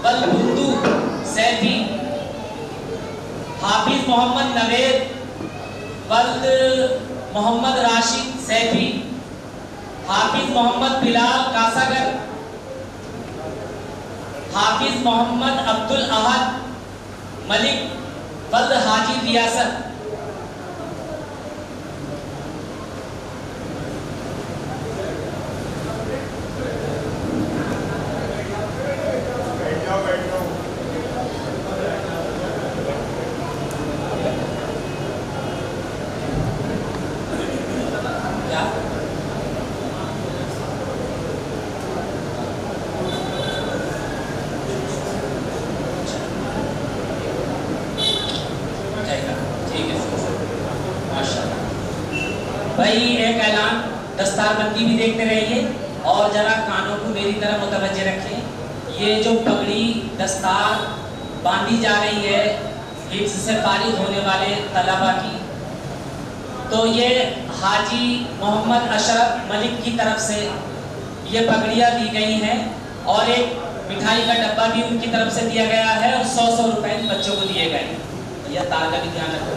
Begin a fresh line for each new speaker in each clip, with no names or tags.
वल बुंदू सैफी, हाफिज मोहम्मद नवेद वल्द मोहम्मद राशिद सैफी, हाफिज मोहम्मद बिलाल कासागर, हाफिज मोहम्मद अब्दुल अहद मलिक वल्द हाजी रियासत, भाई एक ऐलान, दस्तारबंदी भी देखते रहिए और जरा कानों को मेरी तरफ मुतवज्जे रखें। ये जो पगड़ी दस्तार बांधी जा रही है हिफ्ज़ से फारिग होने वाले तलबा की, तो ये हाजी मोहम्मद अशरफ मलिक की तरफ से ये पगड़ियाँ दी गई हैं और एक मिठाई का डब्बा भी उनकी तरफ से दिया गया है और 100 रुपए बच्चों को दिए गए। भैया तार का भी ध्यान रखो।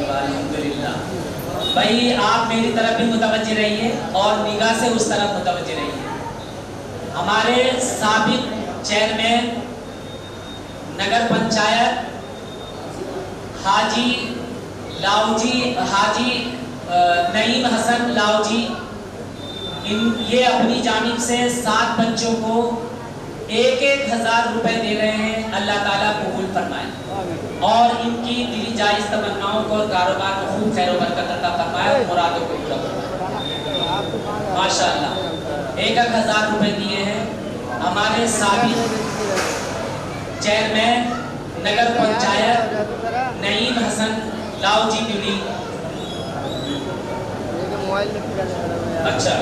अल्हम्दुलिल्लाह। भाई आप मेरी तरफ भी मुतवज्जे रहिए और निगाह से उस तरफ मुतवज्जे रहिए। हमारे साबिक चेयरमैन नगर पंचायत हाजी नईम हसन लाउजी, ये अपनी जानिब से 7 बच्चों को 1,000 रुपए दे रहे हैं। अल्लाह ताला कबूल फरमाए और इनकी दिली जायज़ तमन्नाओं को और कारोबार में खूब खैर व बरकत अता फरमाए और मुरादों को पूरा फरमाए। माशाअल्लाह 1,000 रुपए दिए हैं हमारे साबिक चेयरमैन नगर पंचायत नईम हसन लाउजी बिली। अच्छा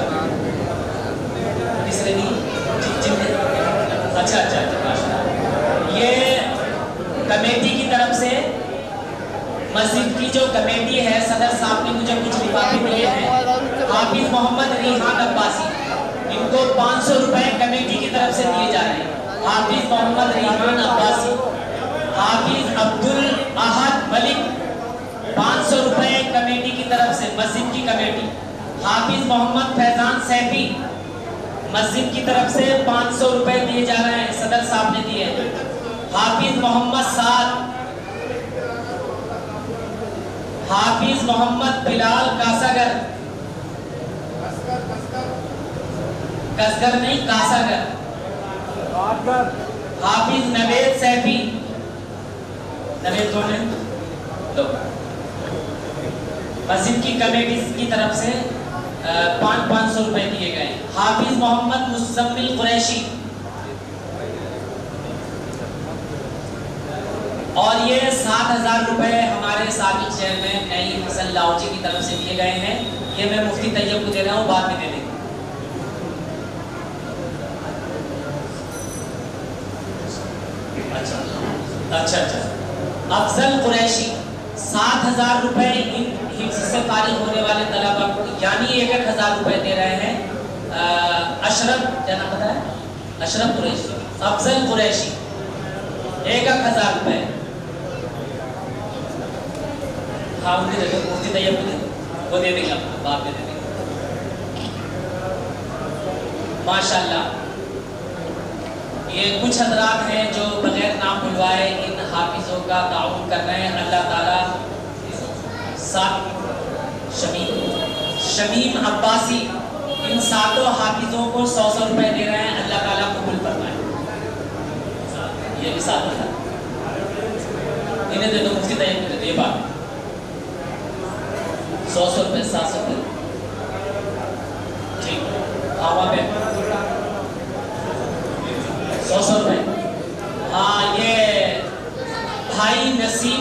तीसरे अच्छा ये कमेटी की तरफ से मस्जिद की जो कमेटी है, सदर साहब ने मुझे कुछ लिफाफे दिए हैं। हाफिज मोहम्मद रिहान अब्बासी, इनको 500 रुपए कमेटी की तरफ से दिए जा रहे हैं। हाफिज मोहम्मद रिहान अब्बासी, हाफिज अब्दुल अहद मलिक 500 रुपए कमेटी की तरफ से, मस्जिद की कमेटी। हाफिज मोहम्मद फैजान सैफी मस्जिद की तरफ से 500 रुपए दिए जा रहे हैं, सदर साहब ने दिए हैं। हाफिज मोहम्मद साद, हाफिज मोहम्मद बिलाल कासागर, कसगर नहीं कासागर, हाफिज नवेद सैफी, नवेद कौन है? मस्जिद की कमेटी की तरफ से 500 रुपए दिए गए। हाफिज मोहम्मद मुज़म्मिल कुरैशी और ये 7,000 रुपए हमारे साबिक चेयरमैन नईम हसन लाउजी की तरफ से दिए गए हैं। ये मैं मुफ्ती तैयब को दे रहा हूँ, बाद में दे देंगे। अच्छा अफजल कुरैशी 7,000 रुपए इन हिफ्ज़ से फारिग होने वाले तलबा को, यानी 1,000 रुपए दे रहे हैं। अशरफ, क्या नाम पता है? अशरफ कुरैशी, अफजल कुरैशी 1,000 रुपए। हाँ उनकी जगह मुफ्ती तैयब वो दे देंगे, बाद में दे देंगे। माशाल्लाह ये कुछ हजरात हैं जो बगैर नाम बुलवाए इन हाफिजों का ताउन कर रहे हैं। अल्लाह ताला शमीम अब्बासी इन 7 हाफिजों को 100 रुपए दे रहे हैं। अल्लाह ताला कबूल फरमाए। ये भी 7,000 इन्हें दे दो, मुफ्ती तैयब को दे दो। ये बात 100 रुपए 700 रुपए ठीक। हाँ वहाँ पे 100 रुपए। हाँ ये भाई नसीम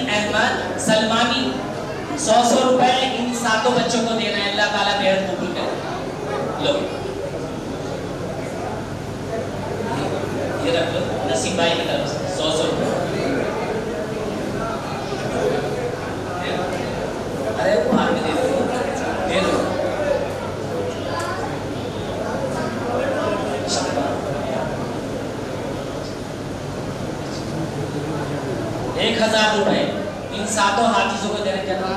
अहमद सलमानी 100 रुपए इन 7 बच्चों को दे रहे हैं। अल्लाह ताला बेहद कबूल करे। लो ये रख लो, नसीम भाई की तरफ से 100 रुपए। अरे बाहर में दे दो, 1000 रुपए इन 7 हाफिजों को दे रहे हैं। क्या नाम?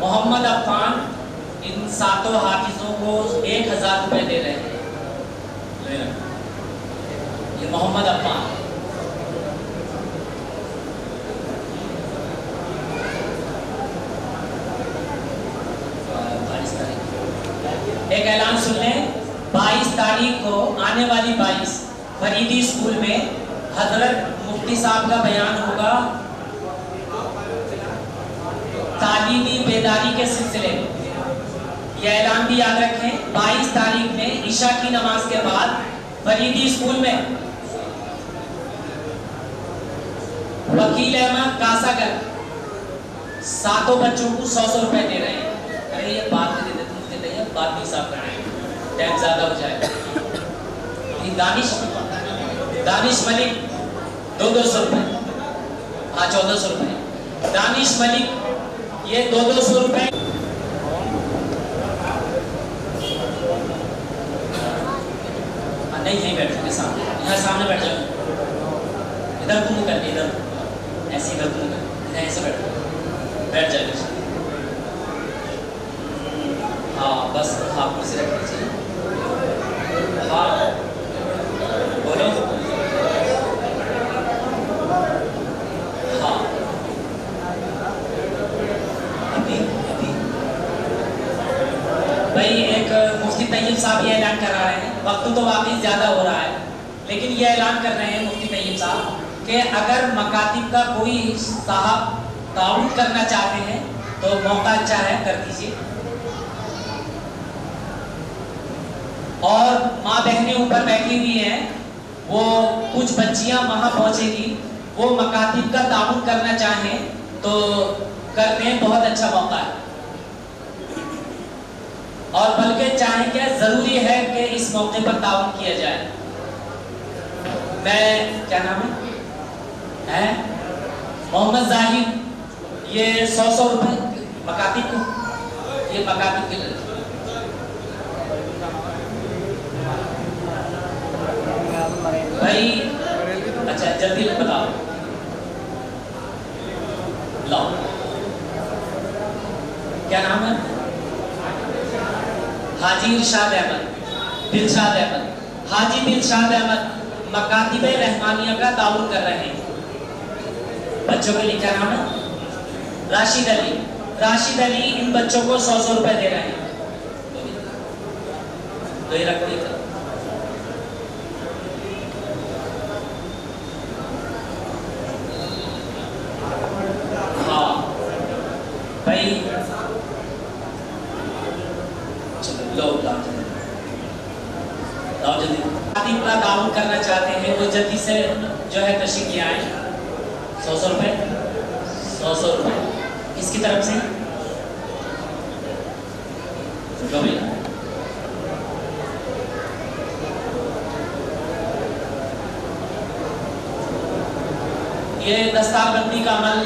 मोहम्मद अफान इन 7 हाफिजों को 1000 रुपए दे रहे हैं। ये मोहम्मद अफान। एक ऐलान सुन लें, 22 तारीख को आने वाली 22 फरीदी स्कूल में हजरत मुफ्ती साहब का बयान होगा तालीमी बेदारी के सिलसिले में। यह ऐलान भी याद रखें, 22 तारीख में ईशा की नमाज के बाद फरीदी स्कूल में वकील अहमद कासागर 7 बच्चों को 100 रुपए दे रहे हैं। अरे ये बात दे देते मुझे नहीं, बात नहीं साफ करना है, टाइम ज्यादा हो जाएगा। दानिश मलिक 200 रुपए, हाँ 1400 रुपए। दानिश मलिक ये 200 रुपए। नहीं यहीं बैठ जाओगे सामने, यहाँ सामने बैठ जाओ। इधर घूम करके, इधर ऐसे इधर घूम कर, इधर ऐसे बैठ जाओगे। हाँ बस, हाँ कुर्सी रख लीजिए। हाँ बोलो। हाँ अभी भाई एक मुफ्ती तैयब साहब ये ऐलान कर रहे हैं, वक्त तो वाकई ज़्यादा हो रहा है, लेकिन ये ऐलान कर रहे हैं मुफ्ती तैयब साहब कि अगर मकातिब का कोई साहब ताउन करना चाहते हैं तो मौका अच्छा है, कर दीजिए। और माँ बहनें ऊपर बैठी हुई हैं, वो कुछ बच्चियां वहां पहुंचेगी, वो मकातिब का ताउन करना चाहें तो करते हैं, बहुत अच्छा मौका है। और बल्कि चाहें क्या, जरूरी है कि इस मौके पर ताउन किया जाए। मैं क्या नाम है मोहम्मद जाहिद, ये 100 रुपए मकातिब को, ये मकातिब के लिए। भाई अच्छा जल्दी बताओ, लो क्या नाम है? हाजी इरशाद अहमद, दिलशाद अहमद, हाजी दिलशाद अहमद मकातिबे रहमानिया का ताउन कर रहे हैं। बच्चों के लिए क्या नाम है? राशिद अली। राशिद अली इन बच्चों को 100 रुपए दे रहे हैं। तो ये रख लीजिए। हाँ भाई चलो लो जल्दी का ताउन करना चाहते हैं वो जल्दी से जो है तशरीफ ले आए। 100 रुपए, 100 रुपए किसकी तरफ से? लो भैया। ये दस्तारबंदी का अमल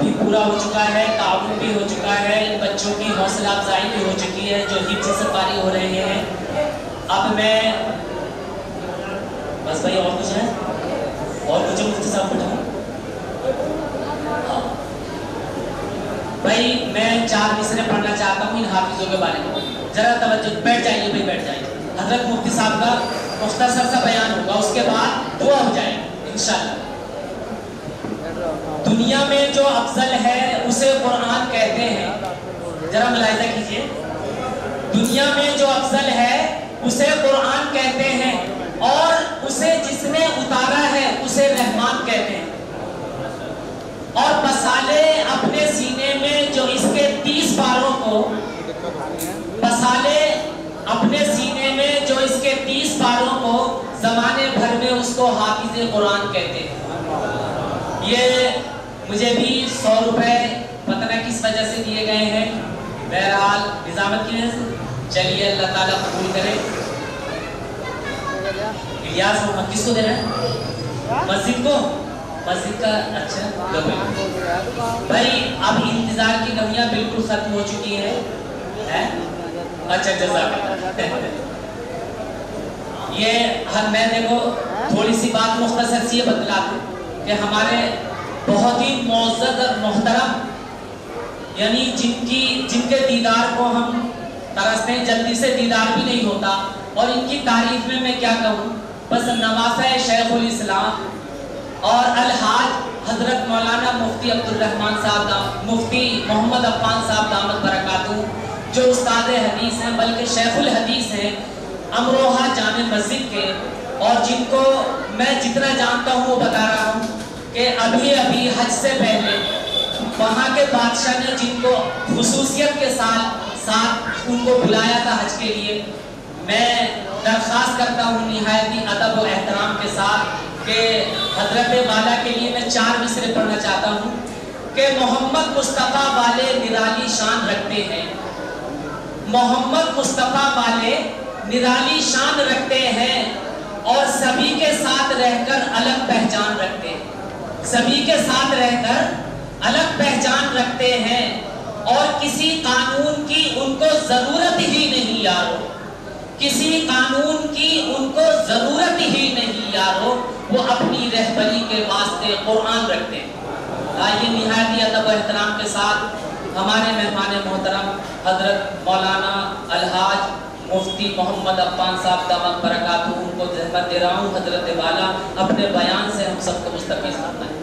भी पूरा हो चुका है, ताउन भी हो चुका है, इन बच्चों की हौसला अफजाई भी हो चुकी है जो हिफ्ज़ से फारिग हो रहे हैं। अब मैं बस भाई और कुछ है? और कुछ मुफ्ती साहब बैठाऊं? हाँ भाई मैं 4 मिसरे पढ़ना चाहता हूँ इन हाफिजों के बारे में, जरा तवज्जो। बैठ जाइए भाई, बैठ जाइए। हजरत मुफ्ती साहब का मुख्तसर सा बयान होगा, उसके बाद दुआ हो जाएगी इंशाल्लाह। दुनिया में जो अफजल है उसे कुरान कहते हैं, जरा मुलाहिजा कीजिए। दुनिया में जो अफजल है उसे कुरान कहते हैं, और उसे जिसने उतारा है उसे रहमान कहते हैं। और बसाले अपने सीने में जो इसके 30 पारों को, बसाले अपने सीने में जो इसके 30 पारों को जमाने भर में उसको हाफिज कुरान कहते हैं। ये मुझे भी 100 रुपए पता न किस वजह से दिए गए हैं, बहरहाल निजामत की वजह से। चलिए अल्लाह ताला कबूल करे। इलियास मोहम्मद किसको दे रहे हैं? मस्जिद को, मस्जिद का। अच्छा भाई अब इंतजार की कमियां बिल्कुल खत्म हो चुकी है? अच्छा जज़ाक। ये हर मैं देखो थोड़ी सी बात मुख्तसर सी बतला दूं कि हमारे बहुत ही मौजूद और मोहतरम, यानी जिनके दीदार को हम तरसते हैं, जल्दी से दीदार भी नहीं होता, और इनकी तारीफ में मैं क्या कहूँ, बस नवासा शेखुल इस्लाम और अलहाज हजरत मौलाना मुफ्ती अब्दुल रहमान साहब, मुफ्ती मोहम्मद अफ़ान साहब दामत बरकातहू, जो उस्ताद हदीस हैं, बल्कि शेखुल हदीस हैं अमरोहा जामे मस्जिद के, और जिनको मैं जितना जानता हूँ वो बता रहा हूँ कि अभी अभी हज से पहले वहाँ के बादशाह ने जिनको खुसूसियत के साथ उनको बुलाया था हज के लिए, मैं दरख्वास्त करता हूँ निहायती अदब और एहतराम के साथ कि हजरत वाला के लिए मैं 4 मिसरे पढ़ना चाहता हूँ कि मोहम्मद मुस्तफ़ा वाले निराली शान रखते हैं, मोहम्मद मुस्तफ़ा वाले निराली शान रखते हैं, और सभी के साथ रहकर अलग पहचान रखते हैं, सभी के साथ रहकर अलग पहचान रखते हैं, और किसी कानून की उनको जरूरत ही नहीं यारो, किसी कानून की उनको जरूरत ही नहीं यारो, वो अपनी रहबरी के वास्ते कुरान रखते हैं। आइए निहायती अदब और एहतराम के साथ हमारे मेहमान मोहतरम हजरत मौलाना अलहाज मुफ्ती मोहम्मद अफ़ान साहब दामत बरकातहू, उनको ज़हमत दे रहा हूँ, हजरत वाला अपने बयान से हम सबको मुस्तफ़ीज़ करना है।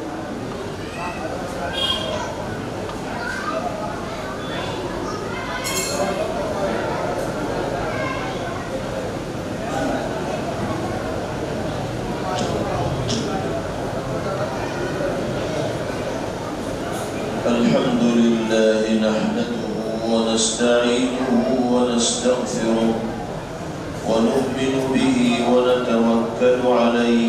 अल्हम्दुलिल्लाह नहमदुहु व नस्तईनुहु व नस्तगफिरुह व नु'मिनु बिही व नतवक्कलु अलैहि